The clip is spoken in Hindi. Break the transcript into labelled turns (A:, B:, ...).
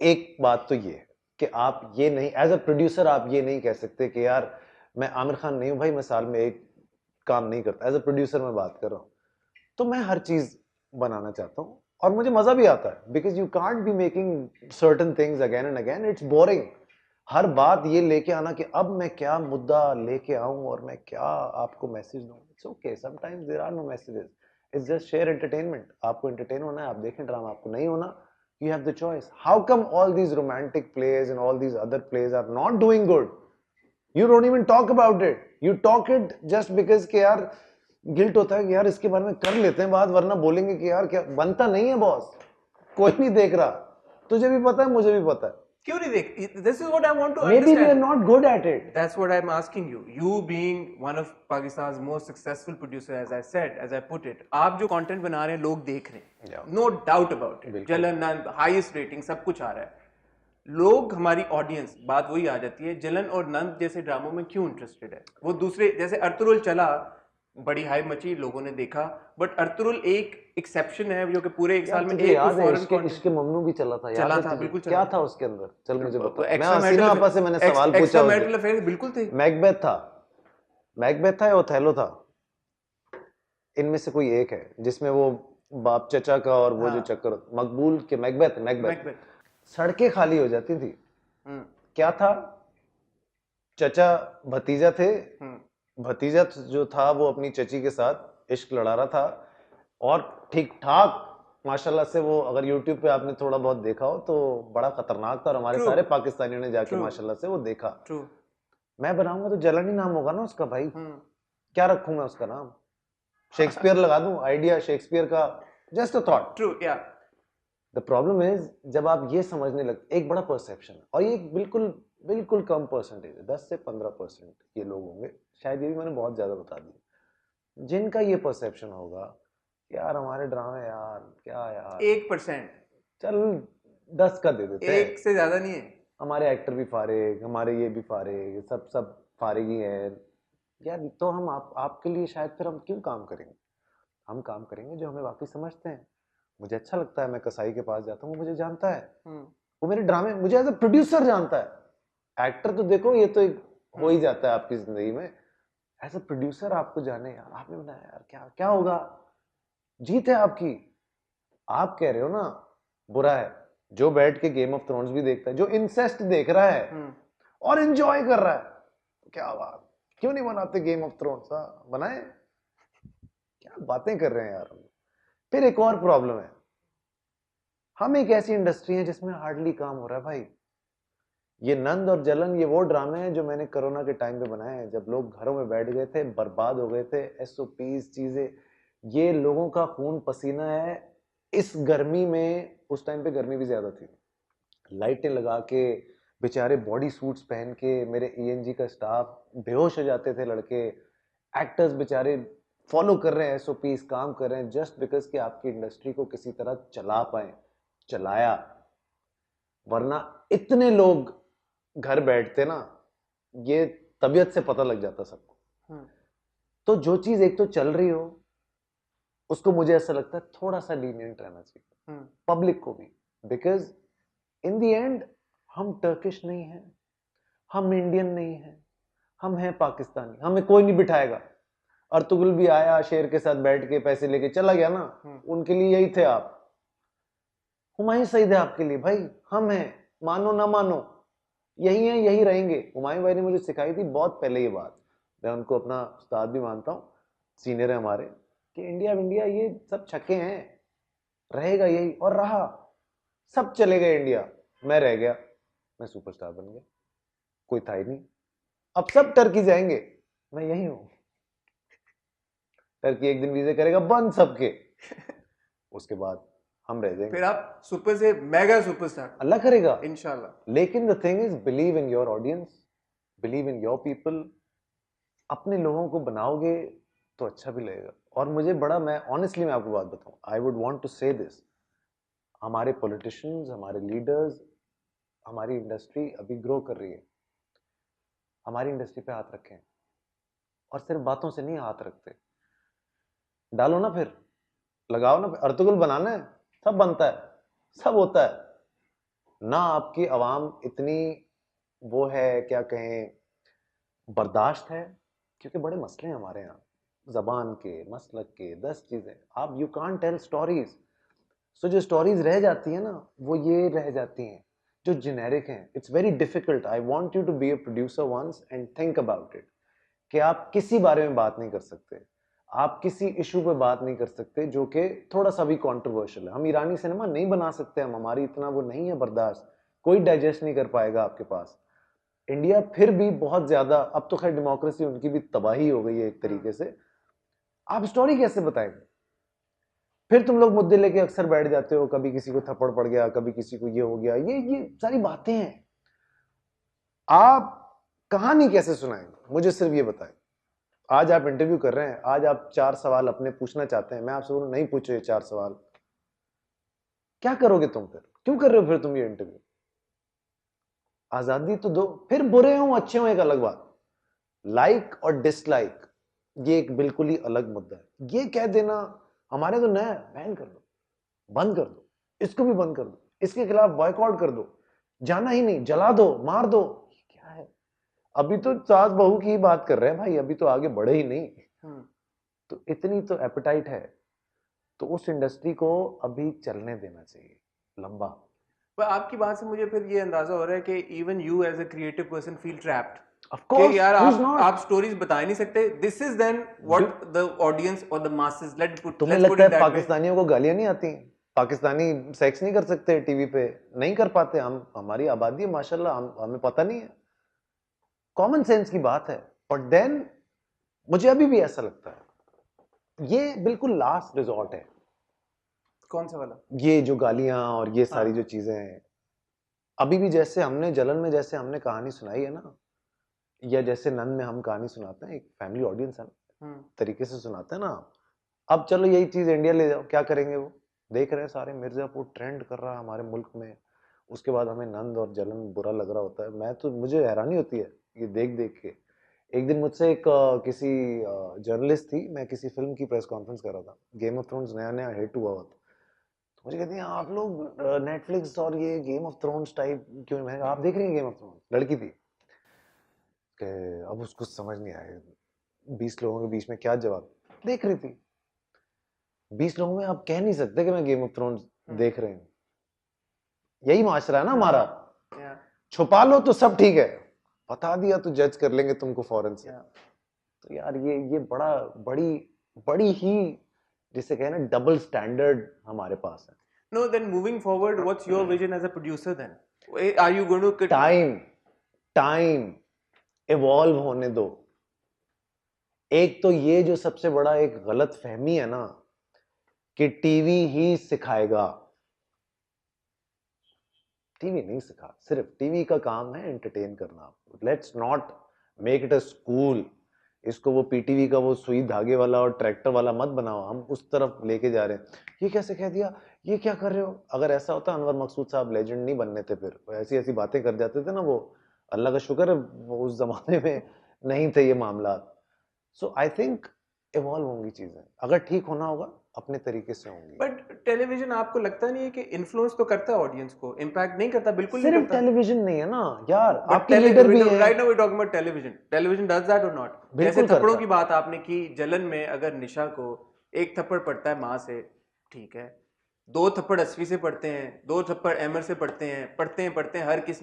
A: एक बात तो ये है कि आप ये नहीं, एज अ प्रोड्यूसर आप ये नहीं कह सकते कि यार मैं आमिर खान नहीं हूं भाई, मैं साल में एक काम नहीं करता। एज अ प्रोड्यूसर मैं बात कर रहा हूं, तो मैं हर चीज बनाना चाहता हूं और मुझे मजा भी आता है, because you can't be making certain things again and again, it's boring. हर बात ये लेके आना कि अब मैं क्या मुद्दा लेके आऊं और मैं क्या आपको मैसेज दूं, it's okay, sometimes there are no messages, it's just share entertainment. आपको एंटरटेन होना है आप देखें ड्रामा, आपको नहीं होना, you have the choice. How come all these romantic plays and all these other plays are not doing good? You don't even talk about it. You talk it just because कि यार गिल्ट होता है कि यार इसके बारे में कर लेते हैं बात, वरना बोलेंगे कि यार क्या बनता नहीं है बॉस, कोई नहीं देख रहा, तुझे भी पता है मुझे भी पता है,
B: क्यों नहीं देख? This is what I want to
A: maybe
B: understand.
A: we are not good at it.
B: That's what I'm asking you. You being one of Pakistan's most successful producer, as I said, as I put it, आप जो content बना रहे हैं लोग देख रहे हैं,
A: Yeah.
B: no doubt about it.
A: बिल्कुल।
B: जलन नंद highest rating सब कुछ आ रहा है, लोग हमारी ऑडियंस, बात वही आ जाती है, जलन और नंद जैसे ड्रामों में क्यों इंटरेस्टेड है? वो दूसरे जैसे अर्तुरुल चला, बड़ी हाई मची, लोगों ने देखा, बट अर्तुरुल एक एक्सेप्शन है जो कि पूरे एक साल में एक
A: याद है
B: फॉरेन
A: इश्क इश्क ममनू भी चला था, याद
B: चला
A: है
B: था,
A: तुझे?
B: बिल्कुल चला
A: क्या
B: था।
A: था उसके अंदर, चल मुझे बता। मैं
B: एक्स्ट्रा
A: हसीना आपा से मैंने सवाल पूछा
B: एक्स्ट्रा
A: उस
B: मैरिटल
A: दिन।
B: अफेयर बिल्कुल थे।
A: मैकबेथ था, मैकबेथ था या ओथेलो था, इनमें से कोई एक है जिसमें वो बाप चचा का और वो जो चक्कर, मकबूल के मैकबेथ, मैकबेथ। सड़कें खाली हो जाती थी, क्या था, चचा भतीजा थे, भतीजा जो था वो अपनी चची के साथ इश्क लड़ा रहा था, और ठीक ठाक माशाल्लाह से वो, अगर यूट्यूब पे आपने थोड़ा बहुत देखा हो तो बड़ा खतरनाक था, और हमारे सारे पाकिस्तानियों ने जाके माशाल्लाह से वो देखा। मैं बनाऊंगा तो जलन ही नाम होगा ना उसका भाई, क्या रखूं मैं उसका नाम, शेक्सपियर लगा दूं, आइडिया शेक्सपियर का, जस्ट अ थॉट।
B: ट्रू, या।
A: द प्रॉब्लम इज जब आप ये समझने लगते, एक बड़ा परसेप्शन है, और ये बिल्कुल बिल्कुल कम परसेंटेज है, 10 से 15% ये लोग होंगे, शायद ये भी मैंने बहुत ज्यादा बता दिया, जिनका ये परसेप्शन होगा यार हमारे ड्रामे यार क्या यार,
B: 1%,
A: चल 10 का दे देते हैं,
B: एक से ज्यादा नहीं है,
A: हमारे एक्टर भी फारिग, हमारे ये भी फारिग, सब सब फारिग ही है यार, तो हम आपके लिए शायद फिर हम क्यों काम करेंगे, हम काम करेंगे जो हमें वाकई समझते हैं। मुझे अच्छा लगता है, मैं कसाई के पास जाता हूँ, वो मुझे जानता है, वो मेरे ड्रामे मुझे एज अ प्रोड्यूसर जानता है। एक्टर तो देखो ये तो एक हो ही जाता है आपकी जिंदगी में, एज अ प्रोड्यूसर आपको जाने, यार आपने बनाया यार क्या क्या होगा, जीत है आपकी। आप कह रहे हो ना बुरा है, जो बैठ के गेम ऑफ थ्रोन्स भी देखता है, जो इंसेस्ट देख रहा है और एंजॉय कर रहा है, क्या बात, क्यों नहीं बनाते गेम ऑफ थ्रोन्स, बनाए, क्या बातें कर रहे हैं यार हम। फिर एक और प्रॉब्लम है, हम एक ऐसी इंडस्ट्री है जिसमें हार्डली काम हो रहा है भाई। ये नंद और जलन ये वो ड्रामे हैं जो मैंने कोरोना के टाइम पे बनाए हैं, जब लोग घरों में बैठ गए थे, बर्बाद हो गए थे, एसओपीज चीजें, ये लोगों का खून पसीना है इस गर्मी में। उस टाइम पे गर्मी भी ज्यादा थी, लाइटें लगा के बेचारे बॉडी सूट्स पहन के, मेरे ईएनजी का स्टाफ बेहोश हो जाते थे लड़के, एक्टर्स बेचारे फॉलो कर रहे हैं एसओपीज, काम कर रहे हैं जस्ट बिकॉज कि आपकी इंडस्ट्री को किसी तरह चला पाए, चलाया, वरना इतने लोग घर बैठते ना, ये तबीयत से पता लग जाता सबको। तो जो चीज एक तो चल रही हो उसको मुझे ऐसा लगता है थोड़ा सा लीनियंट रहना चाहिए पब्लिक को भी, बिकॉज इन दी एंड हम टर्किश नहीं है, हम इंडियन नहीं है, हम हैं पाकिस्तानी, हमें कोई नहीं बिठाएगा। अर्तुगरुल भी आया शेर के साथ बैठ के पैसे लेके चला गया ना, उनके लिए यही थे आप, हुमायूं सईद है आपके लिए भाई, हम हैं, मानो ना मानो यही है, यही रहेंगे। हुमायूं भाई ने मुझे सिखाई थी बहुत पहले ये बात, मैं उनको अपना उस्ताद भी मानता हूँ, सीनियर है हमारे, कि इंडिया इंडिया ये सब छक्के हैं, रहेगा यही, और रहा, सब चले गए इंडिया, मैं रह गया, मैं सुपरस्टार बन गया, कोई था ही नहीं, अब सब टर्की जाएंगे, मैं यही हूं, टर्की एक दिन वीजे करेगा बंद सबके, उसके बाद हम रह जाएंगे,
B: फिर आप सुपर से मेगा सुपरस्टार,
A: अल्लाह करेगा
B: इंशाल्लाह।
A: लेकिन the thing is believe in your audience, believe in your people, अपने लोगों को बनाओगे तो अच्छा भी लगेगा। और मुझे बड़ा, मैं ऑनेस्टली मैं आपको बात बताऊं, आई वुड वांट टू से दिस, हमारे पॉलिटिशियंस, हमारे लीडर्स, हमारी इंडस्ट्री अभी ग्रो कर रही है, हमारी इंडस्ट्री पे हाथ रखें, और सिर्फ बातों से नहीं हाथ रखते, डालो ना, फिर लगाओ ना, अर्तुगरुल बनाना है, सब बनता है, सब होता है, ना आपकी आवाम इतनी वो है, क्या कहें, बर्दाश्त है, क्योंकि बड़े मसले हैं हमारे यहाँ, जबान के, मसलक के, 10 चीजें, आप यू कांट टेल स्टोरीज। सो जो स्टोरीज रह जाती है ना, वो ये रह जाती हैं जो जेनेरिक हैं। It's very difficult. I want you to be a producer once and think about it, कि आप किसी बारे में बात नहीं कर सकते, आप किसी इशू पे बात नहीं कर सकते जो कि थोड़ा सा भी कंट्रोवर्शियल है। हम ईरानी सिनेमा नहीं बना सकते, हम, हमारी इतना वो नहीं है बर्दाश्त, कोई डाइजेस्ट नहीं कर पाएगा आपके पास। इंडिया फिर भी बहुत ज्यादा, अब तो खैर डेमोक्रेसी उनकी भी तबाही हो गई है एक तरीके से, आप स्टोरी कैसे बताएंगे? फिर तुम लोग मुद्दे लेके अक्सर बैठ जाते हो, कभी किसी को थप्पड़ पड़ गया, कभी किसी को ये हो गया, ये सारी बातें हैं। आप कहानी कैसे सुनाएंगे? मुझे सिर्फ ये बताएं। आज आप इंटरव्यू कर रहे हैं, आज आप 4 सवाल अपने पूछना चाहते हैं, मैं आपसे बोलूं नहीं पूछो ये 4 सवाल, क्या करोगे तुम? फिर क्यों कर रहे हो फिर तुम ये इंटरव्यू? आजादी तो दो। फिर बुरे हो अच्छे हो एक अलग बात, लाइक और डिसलाइक ये एक बिल्कुल ही अलग मुद्दा है। ये कह देना हमारे तो नया बैन कर दो, बंद कर दो, इसको भी बंद कर दो, इसके खिलाफ बॉयकॉट कर दो, जाना ही नहीं, जला दो, मार दो, क्या है? अभी तो सास बहू की ही बात कर रहे हैं भाई, अभी तो आगे बढ़े ही नहीं। तो इतनी तो एपेटाइट है, तो उस इंडस्ट्री को अभी चलने देना चाहिए लंबा।
B: पर आपकी बात से मुझे फिर ये अंदाजा हो रहा है कि even you as a creative person feel trapped
A: of
B: कि
A: कोर्स,
B: यार
A: हु इज नॉट?
B: आप स्टोरीज बता ही नहीं सकते। This is then what the audience और द मासेस
A: तुम्हें
B: लेट्स पुट
A: लगता
B: इट
A: है
B: दैट वे।
A: पाकिस्तानियों को गालियां नहीं आती? पाकिस्तानी सेक्स नहीं कर सकते टीवी पे? नहीं कर पाते हम, हमारी आबादी है माशाल्लाह, हमें पता नहीं है, कॉमन सेंस की बात है। बट देन मुझे अभी भी ऐसा लगता है ये बिल्कुल लास्ट रिजॉर्ट है।
B: कौन सा वाला?
A: ये जो गालियां और ये सारी
B: हाँ।
A: जो चीजें हैं, अभी भी जैसे हमने जलन में जैसे हमने कहानी सुनाई है ना, या जैसे नंद में हम कहानी सुनाते हैं, एक फैमिली ऑडियंस है ना, तरीके से सुनाते हैं ना। अब चलो यही चीज इंडिया ले जाओ, क्या करेंगे वो? देख रहे हैं सारे मिर्जापुर ट्रेंड कर रहा है हमारे मुल्क में, उसके बाद हमें नंद और जलन बुरा लग रहा होता है। मैं तो, मुझे हैरानी होती है ये देख देख के। एक दिन मुझसे एक किसी जर्नलिस्ट थी, मैं किसी फिल्म की प्रेस कॉन्फ्रेंस कर रहा था, गेम ऑफ थ्रोन्स नया नया हिट हुआ था, तो मुझे कहती है आप लोग नेटफ्लिक्स और ये गेम ऑफ थ्रोन्स टाइप क्यों, मैं कहा, आप देख रही हैं गेम ऑफ थ्रोन्स? लड़की थी कि अब उसको समझ नहीं आया 20 लोगों के बीच में क्या जवाब। देख रही थी, 20 लोगों में आप कह नहीं सकते कि मैं गेम ऑफ थ्रोन्स देख रहे हैं। यही माशरा है ना हमारा, छुपा लो तो सब ठीक है, बता दिया तो जज कर लेंगे तुमको फौरन से। तो यार ये बड़ा बड़ी बड़ी ही, जिसे कहे ना, डबल स्टैंडर्ड हमारे पास है।
B: No, then moving forward, what's your vision as a producer then? Are you going to
A: time evolve होने दो। एक तो ये जो सबसे बड़ा एक गलत फहमी है ना, कि टीवी ही सिखाएगा। टीवी नहीं सिखा, सिर्फ टीवी का काम है एंटरटेन करना। Let's not make it a school. इसको वो पीटीवी का वो सुई धागे वाला और ट्रैक्टर वाला मत बनाओ, हम उस तरफ लेके जा रहे हैं। ये कैसे कह दिया, ये क्या कर रहे हो? अगर ऐसा होता अनवर मकसूद साहब लेजेंड नहीं बनने थे, फिर ऐसी ऐसी बातें कर जाते थे ना वो। अल्लाह का शुक्र है वो उस जमाने में नहीं थे ये मामला। सो आई थिंक इवॉल्व होंगी चीजें, अगर ठीक होना होगा अपने तरीके से होंगी।
B: बट टेलीविजन आपको लगता नहीं है कि इन्फ्लुएंस तो करता है ऑडियंस को? इम्पैक्ट नहीं करता? बिल्कुल नहीं
A: सिर्फ
B: करता।
A: टेलीविजन नहीं है ना यार,
B: बट
A: आपके लीडर भी हैं।
B: Right now we talking about television. Television does that और नॉट? जैसे
A: बिल्कुल
B: थप्पड़ों
A: करता
B: की बात आपने की, जलन में अगर निशा को एक थप्पड़ पड़ता है माँ से, ठीक है, 2 थप्पड़ अस्वी से पड़ते हैं, 2 थप्पड़ एमर से पड़ते हैं, पढ़ते हैं हर किसी